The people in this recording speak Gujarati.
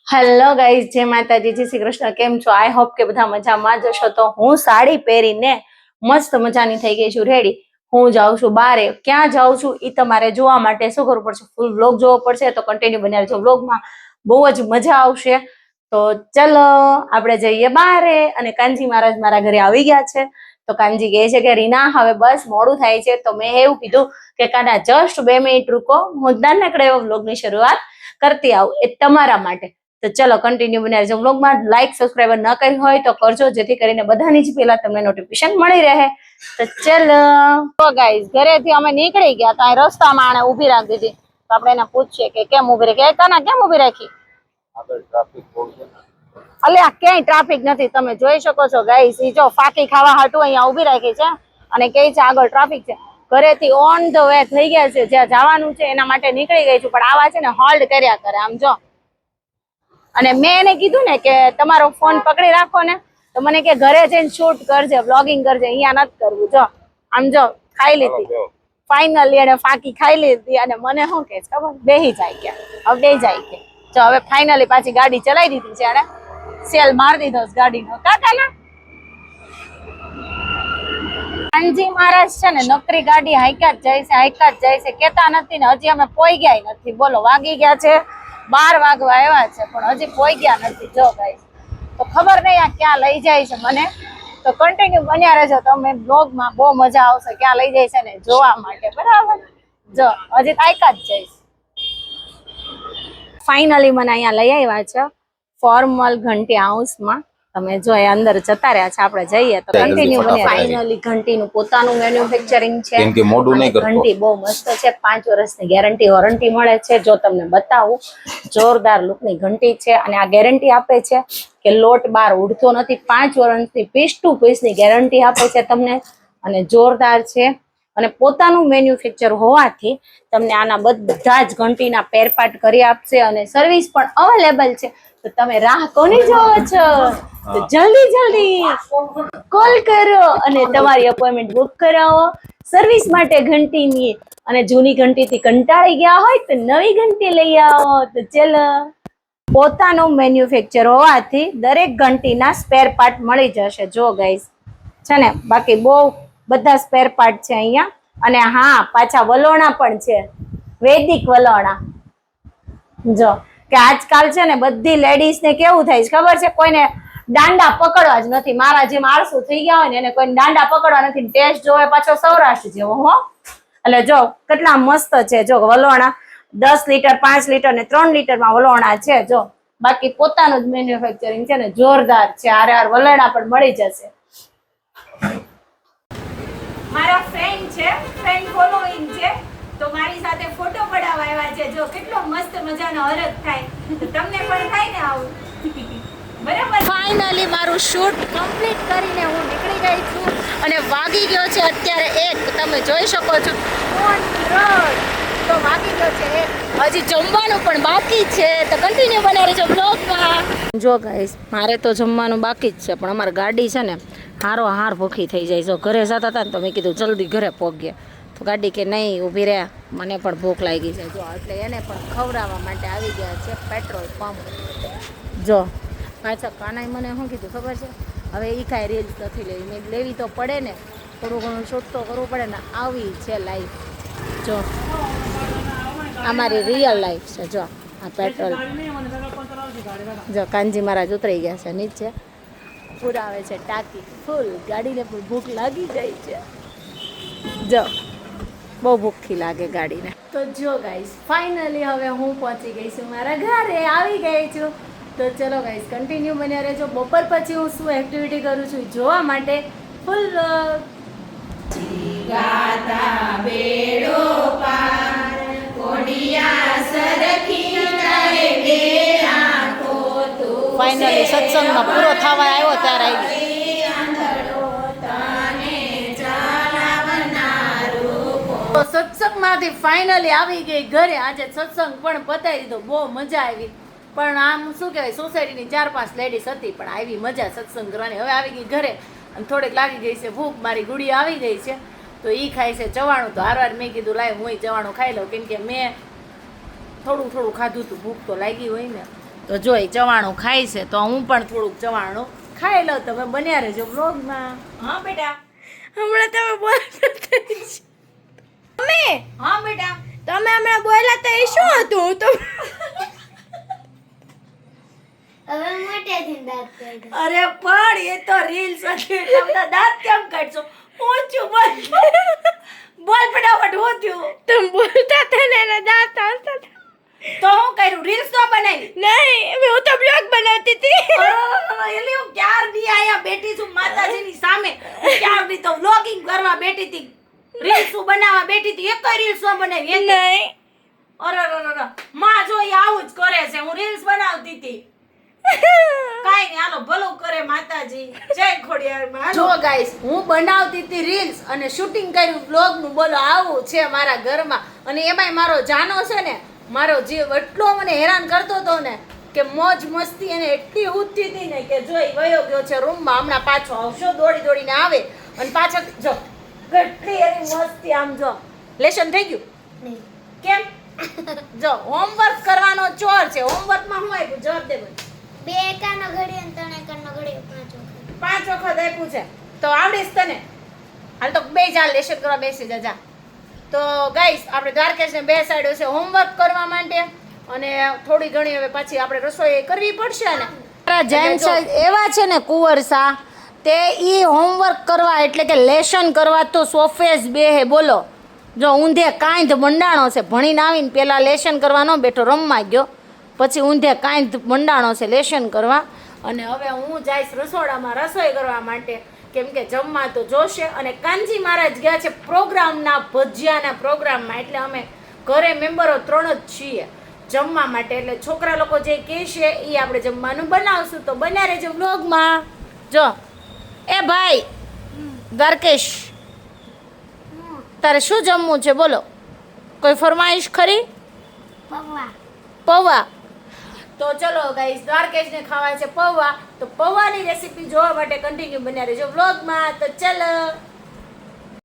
હેલો ગાઈઝ, જય માતાજી, જય શ્રી કૃષ્ણ. કેમ છો? આઈ હોપ કે બધા મજામાં જ હશો. તો હું સાડી પહેરીને મસ્ત મજાની થઈ ગઈ છું, રેડી. હું જાઉં છું બારે. ક્યાં જાઉં છું એ તમારે જોવા માટે શું કરવું પડશે? ફૂલ વ્લોગ જોવો પડશે. તો કન્ટિન્યુ બન્યા રહેજો. વ્લોગમાં બહુ જ મજા આવશે. તો ચલો આપણે જઈએ બારે. અને કાનજી મહારાજ મારા ઘરે આવી ગયા છે. તો કાનજી કહે છે કે રીના હવે બસ મોડું થાય છે. તો મેં એવું કીધું કે કાના જસ્ટ 2 મિનિટ રૂકો, હું નાનકડા એવો વ્લોગની શરૂઆત કરતી આવું, એ તમારા માટે. તો ચલો કન્ટિન્યુ બન્યા રહેજો. વ્લોગમાં લાઈક સબસ્ક્રાઈબર ન કરી હોય તો કરજો, જેથી કરીને બધાની જ પહેલા તમને નોટિફિકેશન મળી રહે. તો ચલો તો ગાઈઝ, ઘરેથી અમે નીકળી ગયા તો રસ્તામાં આને ઊભી રાખી દીધી. તો આપણે એને પૂછીએ કે કેમ ઊભી રાખી. કાના કેમ ઊભી રાખી? આગળ ટ્રાફિક બહુ છે ને. અલ્યા ક્યાંય ટ્રાફિક નથી, તમે જોઈ શકો છો ગાઈઝ. ઈ જો ફાકી ખાવા હાટું અહીંયા ઊભી રાખી છે અને કહે છે આગળ ટ્રાફિક છે. ઘરેથી ઓન ધ વે થઈ ગયા છે, જ્યાં જવાનું છે એના માટે નીકળી ગઈ છું, પણ આવા છે ને હોલ્ડ કર્યા કરે. આમ જો, અને મેં એને કીધું ને કે તમારો ફોન પકડી રાખો ને, તો મને કે ઘરે જઈને શૂટ કરજે, વ્લોગિંગ કરજે, અહીંયા નથી કરવું. જો આમ જો ખાઈ લીધી ફાઇનલી, એને ફાકી ખાઈ લીધી. અને મને શું કે ખબર, બેહી જાય કે હવે બે જાય કે જો હવે ફાઇનલી પાછી ગાડી ચલાવી દીધી છે. એને સેલ મારી દીધો ગાડીનો. કાકાના કાનજી મહારાજ છે ને નકરી ગાડી હાઈકા જ જાય છે, હાઈકા જ જાય છે, કેતા નથી ને હજી અમે પોઈ ગયા નથી. બોલો, વાગી ગયા છે 12 વાગવા આવ્યા છે, પણ હજી પોઈ ગયા નથી. જો ગાઈસ, તો ખબર નહીં આ ક્યાં લઈ જાય છે મને. તો કન્ટિન્યુ બન્યા રહેજો, તમે બ્લોગમાં બહુ મજા આવશે. ક્યાં લઈ જાય છે ને જોવા માટે, બરાબર. જો હજી તાયકા જ જઈશ. ફાઇનલી મને અહીંયા લઈ આવ્યા છે ફોર્મલ ઘંટી હાઉસમાં. તમે જો એ અંદર જતા રહ્યા છે, આપણે જઈએ તો કન્ટિન્યુ બન્યા. ફાઇનલી ઘંટીનું પોતાનું મેન્યુફેક્ચરિંગ છે. ઘંટી બહુ મસ્ત છે, 5 વર્ષની ગેરંટી વોરંટી મળે છે. જો તમને બતાવું, જોરદાર લુકની ઘંટી છે. અને આ ગેરંટી આપે છે કે લોટ બાર ઉડતો નથી. 5 વર્ષની પીસ ટુ પીસની ગેરંટી આપે છે તમને, અને જોરદાર છે. અને પોતાનું મેન્યુફેક્ચર હોવાથી તમને આના બધા જ ઘંટીના પેરપાર્ટ કરી આપશે, અને સર્વિસ પણ અવેલેબલ છે. તો તમે રાહ કોની જોવો છો? તો જલ્દી કોલ કરો અને તમારી અપોઇન્ટમેન્ટ બુક કરાવો સર્વિસ માટે ઘંટીની. અને જૂની ઘંટીથી કંટાળી ગયા હોય તો નવી ઘંટી લઈ આવો. તો ચલો, પોતાનું મેન્યુફેક્ચર હોવાથી દરેક ઘંટીના સ્પેર પાર્ટ મળી જશે. જો ગાઈસ છે ને, બાકી બહુ બધા સ્પેર પાર્ટ છે અહીંયા. અને હા, પાછા વલોણા પણ છે, વૈદિક વલોણા. જો કે આજકાલ છે ને બધી લેડીઝ ને કેવું થાય છે ખબર છે, કોઈને દાંડા પકડવા જ નથી. મારા જેમ આળસુ થઈ ગયા હોય ને એને કોઈને દાંડા પકડવા નથી. ટેસ્ટ જોવે પાછો સૌરાષ્ટ્ર જેવો. હો, એટલે જો કેટલા મસ્ત છે. જો વલોણા 10 લીટર, 5 લીટર ને 3 લીટરમાં વલોણા છે. જો બાકી પોતાનું જ મેન્યુફેક્ચરિંગ છે ને, જોરદાર છે. હારે વલોણા પણ મળી જશે. મારા ફ્રેન્ડ છે, ફ્રેન્ડ ફોલોઈંગ છે, તો મારી સાથે ફોટો પડાવવા આવ્યા છે. જો કેટલો મસ્ત મજાનો હરખ થાય, તો તમને પણ થાય ને આવું, બરાબર. ફાઇનલી મારું શૂટ કમ્પ્લીટ કરીને હું નીકળી ગઈ છું, અને વાગી ગયો છે અત્યારે 1. તમે જોઈ શકો છો ઓન રોડ. તો વાગી ગયો છે 1. હજી જમવાનું પણ બાકી છે, તો કન્ટિન્યુ બન્યા રહેજો બ્લોગમાં. જો ગાઈસ, મારે તો જમવાનું બાકી જ છે, પણ અમારી ગાડી છે ને હારો હાર ભૂખી થઈ જાય. જો ઘરે જતા હતા ને તો મેં કીધું જલ્દી ઘરે પહોંચીએ, તો ગાડી કે નહીં ઊભી રહે, મને પણ ભૂખ લાગી છે. જો એટલે એને પણ ખવડાવવા માટે આવી ગયા છે પેટ્રોલ પંપ. જો પાછા કાનાઈ મને શું કીધું ખબર છે, હવે એ કાંઈ રીલ્સ નથી લેવી. મેં લેવી તો પડે ને, થોડું ઘણું શૂટ તો કરવું પડે ને. આવી છે લાઈફ. જો અમારી રિયલ લાઈફ છે. જો આ પેટ્રોલ, જો કાનજી મહારાજ ઉતરી ગયા છે નીચે, પુરાવે છે ટાંકી ફૂલ. ગાડીને પણ ભૂખ લાગી જાય છે. જો બહુ ભૂખી લાગે ગાડીને. તો જો ગાઈસ, ફાઇનલી હવે હું પહોંચી ગઈ છું મારા ઘરે, આવી ગઈ છું. તો ચલો ગાઈસ, કન્ટિન્યુ બન્યા રહેજો. બપોર પછી હું શું એક્ટિવિટી કરું છું જોવા માટે ફૂલ ફાઇનલી સત્સંગમાં પૂરો થવા આવ્યો ત્યારે આવી. સત્સંગમાંથી ફાઇનલી આવી ગઈ ઘરે. આજે સત્સંગ પણ પતાવી દીધો, બહુ મજા આવી. પણ આમ શું કહેવાય, સોસાયટીની 4-5 લેડીઝ હતી, પણ આવી મજા સત્સંગ કરવાની. હવે આવી ગઈ ઘરે અને થોડીક લાગી ગઈ છે ભૂખ. મારી ગુડી આવી ગઈ છે, તો એ ખાય છે ચવાણું. તો હારવાર મેં કીધું લાય હું ચવાણું ખાઈ લઉં, કેમ કે મેં થોડું ખાધું હતું, ભૂખ તો લાગી હોય ને. તો જોઈ ચવાણું ખાય છે તો હું પણ થોડુંક ચવાણું ખાઈ લઉં. તમે બન્યા રહેજો બ્લોગમાં. હા બેટા હમણાં તમે બોલ્યા મમ્મી. હા બેટા તમે હમણાં બોલ્યા તો એ શું હતું? તો હવે મોટેથી દાંત કાઢો. અરે પણ એ તો રીલ્સ હતી એટલે બધા દાંત કેમ કાઢશો? ઊંચું બોલ બોલ ફટાફટ હું થયું? તમે બોલતા હતા ને એના દાંત આવતા હતા. તો હું કર્યું? રીલ્સ તો બનાવી નહીં હું તો બ્લોગ બનાવતી હતી. એલી હું ક્યારની આયા બેઠી છું માતાજીની સામે. હું ક્યારની તો વ્લોગિંગ કરવા બેઠી હતી, રીલ્સ બનાવવા બેઠી હતી. એક રીલ્સ ન બનાવી એક. નહીં અરે માં જો ઈ આવું જ કરે છે. હું રીલ્સ બનાવતી હતી. કાઈ નહીં હાલો ભલું કરે માતાજી. જય ખોડિયારમાં. જો ગાઈસ હું બનાવતી હતી રીલ્સ અને શૂટિંગ કર્યું વ્લોગ નું. બોલો આવું છે મારા ઘરમાં. અને એમાંય મારો જાનો છે ને, મારો જીવ એટલો મને હેરાન કરતો હતો ને કે મોજ મસ્તી એને એટલી ઉઠતી હતી ને કે જોઈ વયો ગયો છે રૂમમાં. હમણાં પાછો આવશો દોડીને આવે અને પાછો જો કેટલી એની મસ્તી. આમ જો લેશન થઈ ગયું? નહીં. કેમ? જો હોમવર્ક કરવાનો ચોર છે. હોમવર્કમાં હું આપ્યું જવાબ દે મને. 2 એકાનો ઘડી અને 3 એકાનો ઘડી 5 5 વખત. વખત આપ્યું છે તો આવડીશ તને? હાલ તો બે ચાલ લેશન કરવા બેસી જા. તો ગાઈસ આપણે દ્વારકેશને બેસાડ્યો છે હોમવર્ક કરવા માટે અને થોડી ઘણી હવે પાછી આપણે રસોઈ કરવી પડશે ને. મારા જેન્ટ્સ એવા છે ને કુંવરસા, તે ઈ હોમવર્ક કરવા એટલે કે લેશન કરવા તો સોફેસ બેહે. બોલો જો ઊંધે કાંઈધ મંડાણો છે. ભણીને આવીને પહેલાં લેશન કરવા ન બેઠો, રમવા ગયો, પછી ઊંધે કાંઈધ મંડાણો છે લેશન કરવા. અને હવે હું જઈશ રસોડામાં રસોઈ કરવા માટે, કેમ કે જમવા તો જોશે. અને કાનજી મહારાજ ગયા છે પ્રોગ્રામના, ભજીયાના પ્રોગ્રામમાં. એટલે અમે ઘરે મેમ્બરો 3 જ છીએ જમવા માટે. એટલે છોકરા લોકો જે કહેશે એ આપણે જમવાનું બનાવશું. તો બન્યા રહેજો વ્લોગમાં. જો એ ભાઈ દ્વારકેશ, તારે શું જમવું છે બોલો? કોઈ ફરમાઈશ ખરી? પૌવા. તો ચલો ગાઈસ દ્વારકેશને ખાવા છે પૌવા. તો પૌવાની રેસીપી જોવા માટે કન્ટિન્યુ બન્યા રહેજો વ્લોગમાં. તો ચલો.